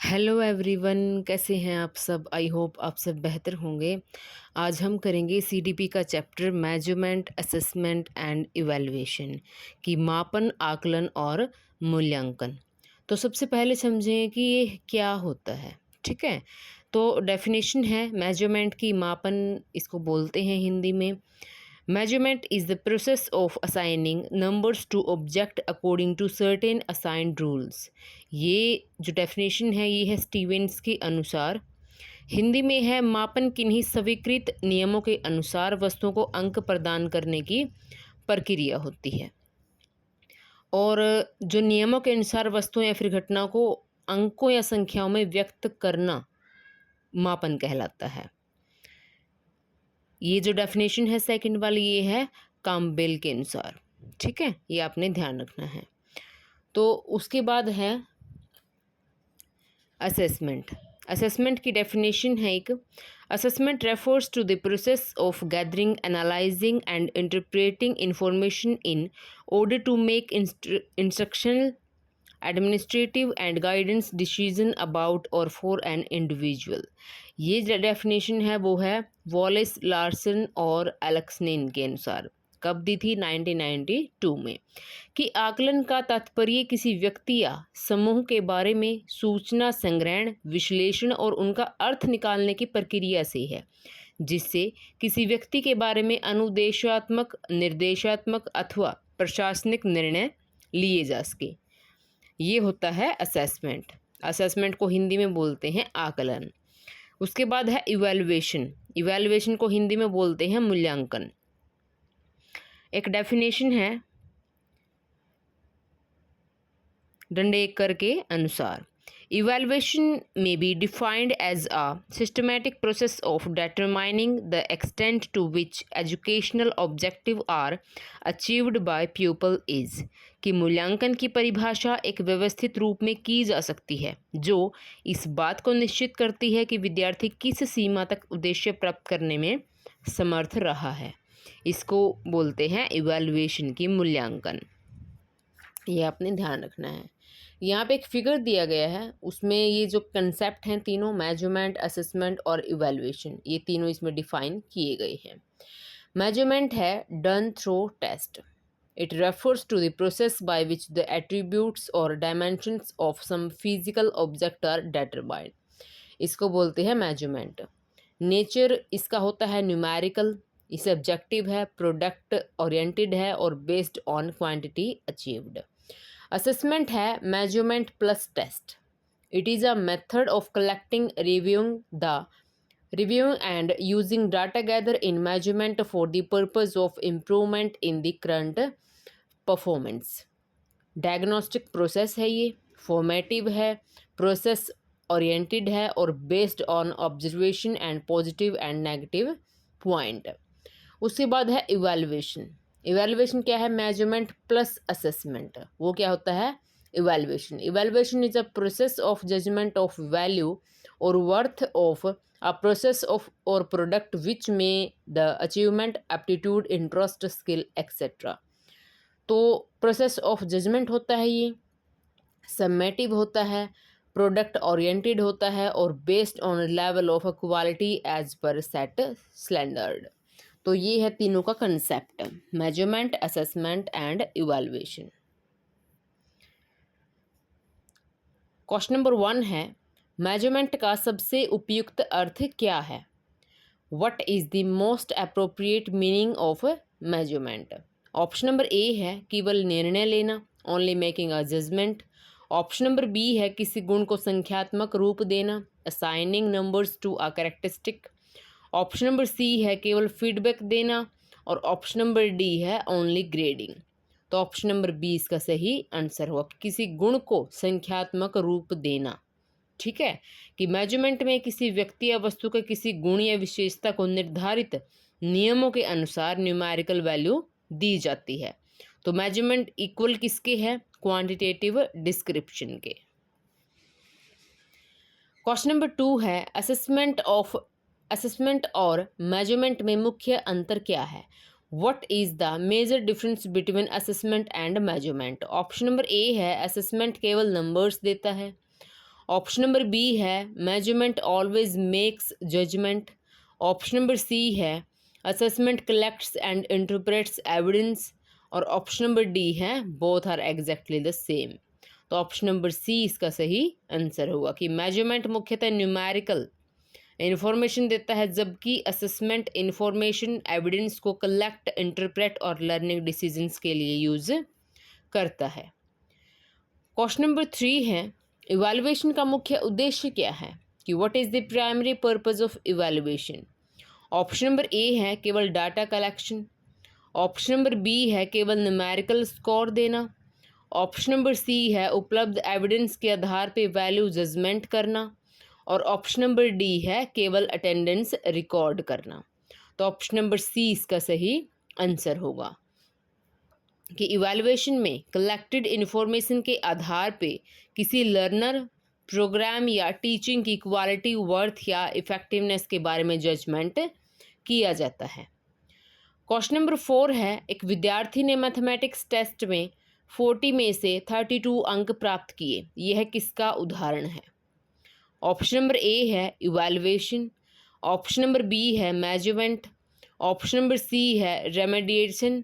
Hello everyone, कैसे हैं आप सब। आई होप आप सब बेहतर होंगे। आज हम करेंगे सीडीपी का chapter measurement, assessment and evaluation की मापन, आकलन और मूल्यांकन। तो सबसे पहले समझें कि ये क्या होता है। ठीक है, तो डेफिनेशन है मेजरमेंट की, मापन इसको बोलते हैं हिंदी में। Measurement is the process of assigning numbers to object according to certain assigned rules। ये जो डेफिनेशन है ये है स्टीवेंस के अनुसार। हिंदी में है मापन किन्हीं स्वीकृत नियमों के अनुसार वस्तुओं को अंक प्रदान करने की प्रक्रिया होती है। और जो नियमों के अनुसार वस्तुओं या फिर घटनाओं को अंकों या संख्याओं में व्यक्त करना मापन कहलाता है। ये जो डेफिनेशन है सेकंड वाली, ये है काम्बेल के अनुसार। ठीक है, ये आपने ध्यान रखना है। तो उसके बाद है असेसमेंट। असेसमेंट की डेफिनेशन है एक, assessment refers to the process of gathering, analysing and interpreting information in order to make instructional, administrative and guidance decision about or for an individual. ये जो डेफिनेशन है वो है वॉलेस, लार्सन और एलेक्सनेन के अनुसार। कब दी थी? 1992 में। कि आकलन का तात्पर्य किसी व्यक्ति या समूह के बारे में सूचना संग्रहण, विश्लेषण और उनका अर्थ निकालने की प्रक्रिया से है, जिससे किसी व्यक्ति के बारे में अनुदेशात्मक, निर्देशात्मक अथवा प्रशासनिक निर्णय लिए जा सके। ये होता है असेसमेंट। असेसमेंट को हिंदी में बोलते हैं आकलन। उसके बाद है इवैल्यूएशन। इवैल्यूएशन को हिंदी में बोलते हैं मूल्यांकन। एक डेफिनेशन है डंडेकर के अनुसार, evaluation may be defined as a systematic process of determining the extent to which educational objectives are achieved by pupil is। कि मूल्यांकन की परिभाषा एक व्यवस्थित रूप में की जा सकती है जो इस बात को निश्चित करती है कि विद्यार्थी किस सीमा तक उद्देश्य प्राप्त करने में समर्थ रहा है। इसको बोलते हैं इवैल्यूएशन की मूल्यांकन। ये आपने ध्यान रखना है। यहाँ पे एक फिगर दिया गया है, उसमें ये जो कंसेप्ट हैं तीनों, मेजरमेंट, असेसमेंट और इवैल्यूएशन, ये तीनों इसमें डिफाइन किए गए हैं। मेजरमेंट है done through test. It refers to the process by which the attributes और dimensions of some physical object are determined. इसको बोलते हैं मेजरमेंट। नेचर इसका होता है न्यूमेरिकल, इसे ऑब्जेक्टिव है, प्रोडक्ट ओरिएंटेड है और based on quantity achieved. Assessment है measurement plus test. It is a method of collecting, reviewing and using data gathered in measurement for the purpose of improvement in the current performance। Diagnostic process है ये, formative है, process oriented है और based on observation and positive and negative point. उसके बाद है evaluation. Evaluation क्या है? Measurement plus assessment. वो क्या होता है? Evaluation. Evaluation is a process of judgement of value और worth of a process of और प्रोडक्ट विच में the achievement, aptitude, interest, skill etcetera. तो प्रोसेस ऑफ जजमेंट होता है ये, समेटिव होता है, प्रोडक्ट ओरिएंटेड होता है और based on level of quality as per set standard. तो ये है तीनों का concept, measurement, assessment and evaluation. Question number 1 है, मेजरमेंट का सबसे उपयुक्त अर्थ क्या है? What is the most appropriate meaning of measurement? Option number ए है केवल निर्णय लेना, only making a judgement. Option number B है किसी गुण को संख्यात्मक रूप देना, assigning numbers to a characteristic. Option number सी है केवल फीडबैक देना और ऑप्शन नंबर डी है ओनली ग्रेडिंग। तो ऑप्शन नंबर बी इसका सही आंसर हुआ, किसी गुण को संख्यात्मक रूप देना। ठीक है, कि मेजरमेंट में किसी व्यक्ति या वस्तु के किसी गुण या विशेषता को निर्धारित नियमों के अनुसार न्यूमेरिकल वैल्यू दी जाती है। तो मेजरमेंट इक्वल किसके है? क्वांटिटेटिव डिस्क्रिप्शन के। क्वेश्चन नंबर 2 है, असेसमेंट और मेजरमेंट में मुख्य अंतर क्या है? What is the major difference between assessment and measurement? Option number ए है असेसमेंट केवल नंबर्स देता है। ऑप्शन नंबर बी है measurement always makes judgement. Option number सी है assessment collects and interprets evidence. और ऑप्शन नंबर डी है both are exactly the same. तो option number c इसका सही आंसर होगा कि मेजरमेंट मुख्यतः न्यूमेरिकल इन्फॉर्मेशन देता है, जबकि असेसमेंट इन्फॉर्मेशन एविडेंस को कलेक्ट, इंटरप्रेट और लर्निंग डिसीजंस के लिए यूज करता है। क्वेश्चन नंबर 3 है इवैल्यूएशन का मुख्य उद्देश्य क्या है, कि what is the primary purpose of evaluation. Option number ए है केवल data collection. Option number B है केवल न्यूमेरिकल स्कोर देना। ऑप्शन नंबर सी है उपलब्ध एविडेंस के आधार पर वैल्यू जजमेंट करना। और ऑप्शन नंबर डी है केवल अटेंडेंस रिकॉर्ड करना। तो ऑप्शन नंबर सी इसका सही आंसर होगा कि इवैल्यूएशन में कलेक्टेड इन्फॉर्मेशन के आधार पे किसी लर्नर, प्रोग्राम या टीचिंग की क्वालिटी, वर्थ या इफेक्टिवनेस के बारे में जजमेंट किया जाता है। क्वेश्चन नंबर 4 है एक विद्यार्थी ने मैथमेटिक्स टेस्ट में 40 में से 32 अंक प्राप्त किए, यह किसका उदाहरण है। ऑप्शन नंबर ए है इवैल्यूएशन। ऑप्शन नंबर बी है मेजरमेंट। ऑप्शन नंबर सी है रेमेडिएशन।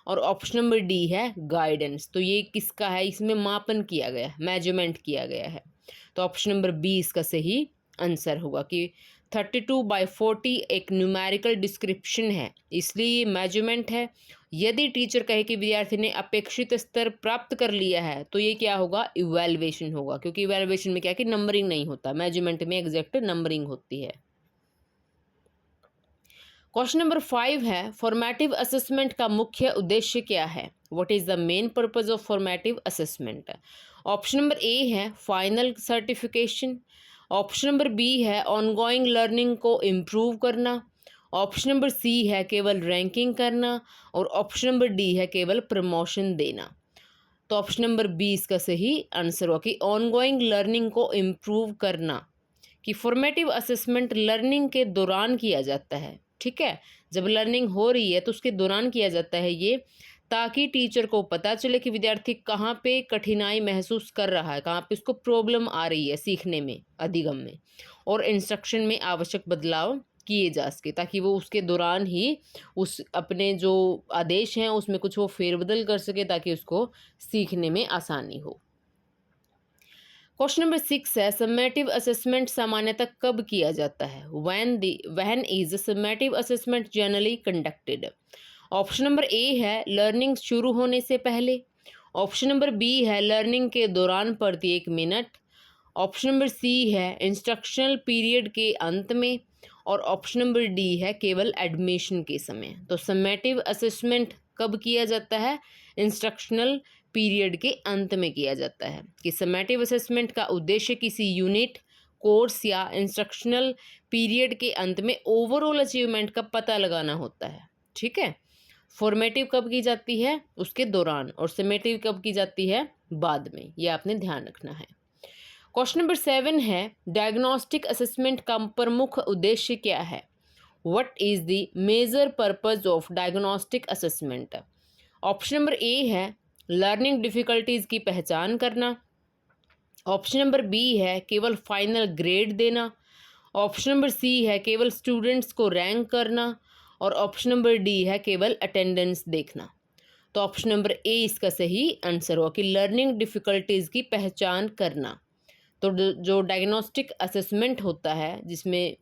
और ऑप्शन नंबर डी है गाइडेंस। तो ये किसका है, इसमें मापन किया गया है, मेजरमेंट किया गया है। तो ऑप्शन नंबर बी इसका सही आंसर होगा कि 32/40 एक न्यूमेरिकल डिस्क्रिप्शन है, इसलिए ये मेजरमेंट है। यदि टीचर कहे कि विद्यार्थी ने अपेक्षित स्तर प्राप्त कर लिया है तो ये क्या होगा, इवैल्यूएशन होगा, क्योंकि इवैल्यूएशन में क्या कि नंबरिंग नहीं होता, मेजरमेंट में एग्जैक्ट नंबरिंग होती है। क्वेश्चन नंबर 5 है फॉर्मेटिव असेसमेंट का मुख्य उद्देश्य क्या है, what is the main purpose of formative assessment. Option number ए है final certification. Option number B है ऑनगोइंग लर्निंग को इम्प्रूव करना। ऑप्शन नंबर सी है केवल रैंकिंग करना। और ऑप्शन नंबर डी है केवल प्रमोशन देना। तो ऑप्शन नंबर बी इसका सही आंसर होगा कि ऑनगोइंग लर्निंग को इम्प्रूव करना, कि फॉर्मेटिव असेसमेंट लर्निंग के दौरान किया जाता है। ठीक है, जब लर्निंग हो रही है तो उसके दौरान किया जाता है ये, ताकि टीचर को पता चले कि विद्यार्थी कहाँ पे कठिनाई महसूस कर रहा है, कहाँ पे उसको प्रॉब्लम आ रही है सीखने में, अधिगम में, और इंस्ट्रक्शन में आवश्यक बदलाव किए जा सके, ताकि वो उसके दौरान ही उस अपने जो आदेश हैं उसमें कुछ वो फेरबदल कर सके, ताकि उसको सीखने में आसानी हो। क्वेश्चन नंबर 6 है समेटिव असेसमेंट सामान्यतः कब किया जाता है, when is summative assessment generally conducted. Option number ए है लर्निंग शुरू होने से पहले। ऑप्शन नंबर बी है लर्निंग के दौरान प्रत्येक मिनट। ऑप्शन नंबर सी है इंस्ट्रक्शनल पीरियड के अंत में। और ऑप्शन नंबर डी है केवल एडमिशन के समय। तो समेटिव असेसमेंट कब किया जाता है, इंस्ट्रक्शनल पीरियड के अंत में किया जाता है, कि समेटिव असेसमेंट का उद्देश्य किसी यूनिट, कोर्स या इंस्ट्रक्शनल पीरियड के अंत में ओवरऑल अचीवमेंट का पता लगाना होता है। ठीक है, फॉर्मेटिव कब की जाती है, उसके दौरान, और समेटिव कब की जाती है, बाद में। ये आपने ध्यान रखना है। क्वेश्चन नंबर 7 है डायग्नोस्टिक असेसमेंट का प्रमुख उद्देश्य क्या है, what is the major purpose of diagnostic assessment. Option number ए है लर्निंग डिफ़िकल्टीज़ की पहचान करना। ऑप्शन नंबर बी है केवल फाइनल ग्रेड देना। ऑप्शन नंबर सी है केवल स्टूडेंट्स को रैंक करना। और ऑप्शन नंबर डी है केवल अटेंडेंस देखना। तो ऑप्शन नंबर ए इसका सही आंसर होगा कि लर्निंग डिफ़िकल्टीज़ की पहचान करना। तो जो डायग्नोस्टिक असेसमेंट होता है, जिसमें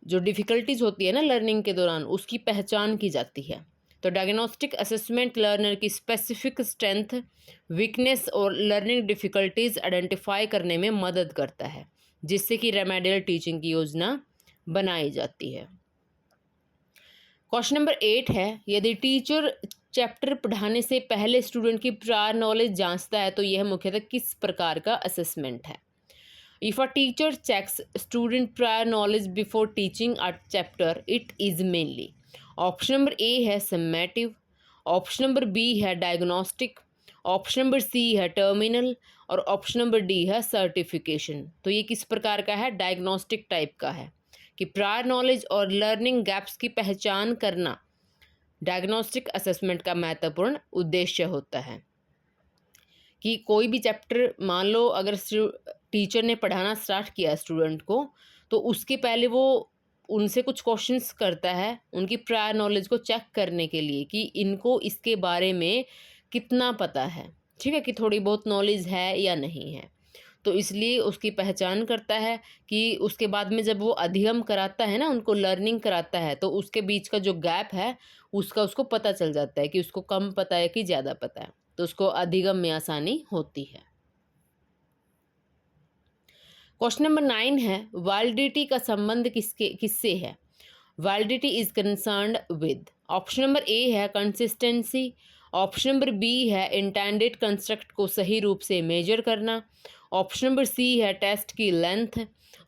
जो डिफ़िकल्टीज़ होती है ना लर्निंग के दौरान, उसकी पहचान की जाती है। तो डायग्नोस्टिक असेसमेंट लर्नर की स्पेसिफिक स्ट्रेंथ, वीकनेस और लर्निंग डिफ़िकल्टीज़ आइडेंटिफाई करने में मदद करता है, जिससे कि रेमेडियल टीचिंग की योजना बनाई जाती है। क्वेश्चन नंबर 8 है यदि टीचर चैप्टर पढ़ाने से पहले स्टूडेंट की प्रायर नॉलेज जांचता है तो यह मुख्यतः किस प्रकार का असेसमेंट है। If a teacher checks student prior knowledge before teaching a chapter it is mainly. Option number ए है समेटिव। ऑप्शन नंबर बी है डायग्नोस्टिक। ऑप्शन नंबर सी है टर्मिनल। और ऑप्शन नंबर डी है सर्टिफिकेशन। तो ये किस प्रकार का है, डायग्नोस्टिक टाइप का है, कि प्रायर नॉलेज और लर्निंग गैप्स की पहचान करना डायग्नोस्टिक असेसमेंट का महत्वपूर्ण उद्देश्य होता है। कि कोई भी चैप्टर, मान लो अगर टीचर ने पढ़ाना स्टार्ट किया स्टूडेंट को, तो उसके पहले वो उनसे कुछ क्वेश्चंस करता है उनकी प्रायर नॉलेज को चेक करने के लिए कि इनको इसके बारे में कितना पता है, ठीक है, कि थोड़ी बहुत नॉलेज है या नहीं है। तो इसलिए उसकी पहचान करता है कि उसके बाद में जब वो अधिगम कराता है ना, उनको लर्निंग कराता है, तो उसके बीच का जो गैप है उसका उसको पता चल जाता है कि उसको कम पता है कि ज़्यादा पता है, तो उसको अधिगम में आसानी होती है। क्वेश्चन नंबर 9 है, वैलिडिटी का संबंध किससे है? Validity is concerned with, option number ए है कंसिस्टेंसी, ऑप्शन नंबर बी है इंटेंडेड कंस्ट्रक्ट को सही रूप से मेजर करना, ऑप्शन नंबर सी है टेस्ट की लेंथ,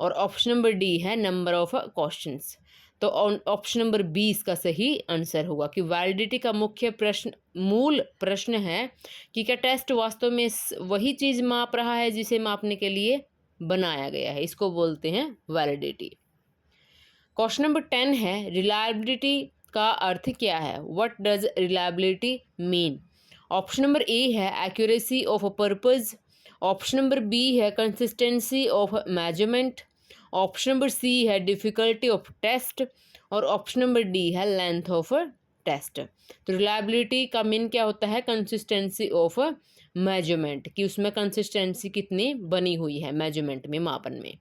और ऑप्शन नंबर डी है नंबर ऑफ क्वेश्चंस। तो ऑप्शन नंबर बी इसका सही आंसर होगा कि वैलिडिटी का मूल प्रश्न है कि क्या टेस्ट वास्तव में वही चीज़ माप रहा है जिसे मापने के लिए बनाया गया है, इसको बोलते हैं वैलिडिटी। क्वेश्चन नंबर 10 है, रिलायबिलिटी का अर्थ क्या है? What does reliability mean? Option number ए है accuracy of a purpose, option number B है consistency of measurement, option number सी है डिफ़िकल्टी ऑफ टेस्ट, और ऑप्शन नंबर डी है लेंथ ऑफ टेस्ट। तो रिलायबिलिटी का मीन क्या होता है? कंसिस्टेंसी ऑफ मेजरमेंट, कि उसमें कंसिस्टेंसी कितनी बनी हुई है मेजरमेंट में, मापन में।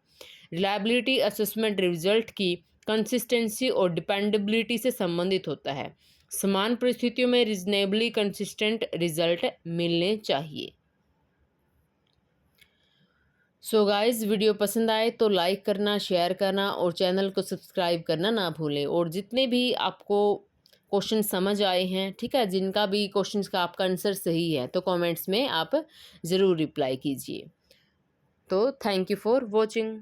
रिलायबिलिटी असेसमेंट रिजल्ट की कंसिस्टेंसी और डिपेंडेबिलिटी से संबंधित होता है। समान परिस्थितियों में रीजनेबली कंसिस्टेंट रिजल्ट मिलने चाहिए। सो गाइस, वीडियो पसंद आए तो लाइक करना, शेयर करना और चैनल को सब्सक्राइब करना ना भूलें। और जितने भी आपको क्वेश्चन समझ आए हैं, ठीक है, जिनका भी क्वेश्चंस का आपका आंसर सही है, तो कमेंट्स में आप ज़रूर रिप्लाई कीजिए। तो थैंक यू फॉर वॉचिंग।